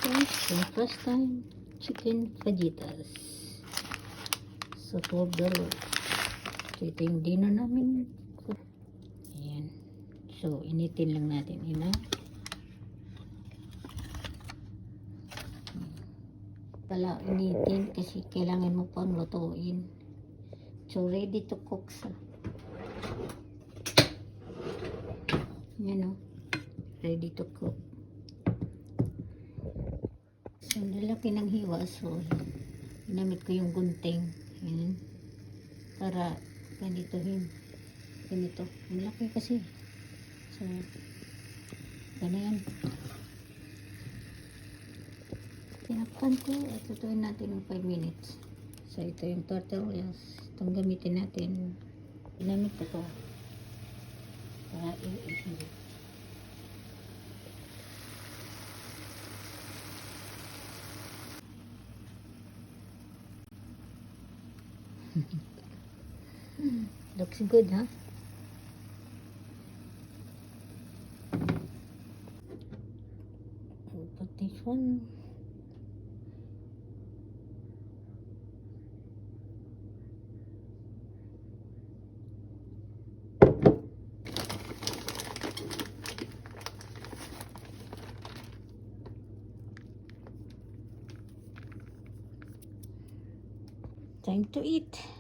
guys, yung first time chicken fajitas sa $12. So ito yung dinner namin. Ayan. So initin lang natin ina. Pala initin kasi kailangan mo pang lutuin. So ready to cook sa. Yan o. Ready to cook. So, nalaki ng hiwa. So, ginamit ko yung gunting. Yan. Para ganitohin. Ganito. Ang laki kasi. So, ganyan. Tinakpan ko at tutuin natin ng 5 minutes. So, ito yung tortillas. Itong gamitin natin. Ginamit ko to. Para i-ihilip. Looks good, huh? I'll put this one. Time to eat.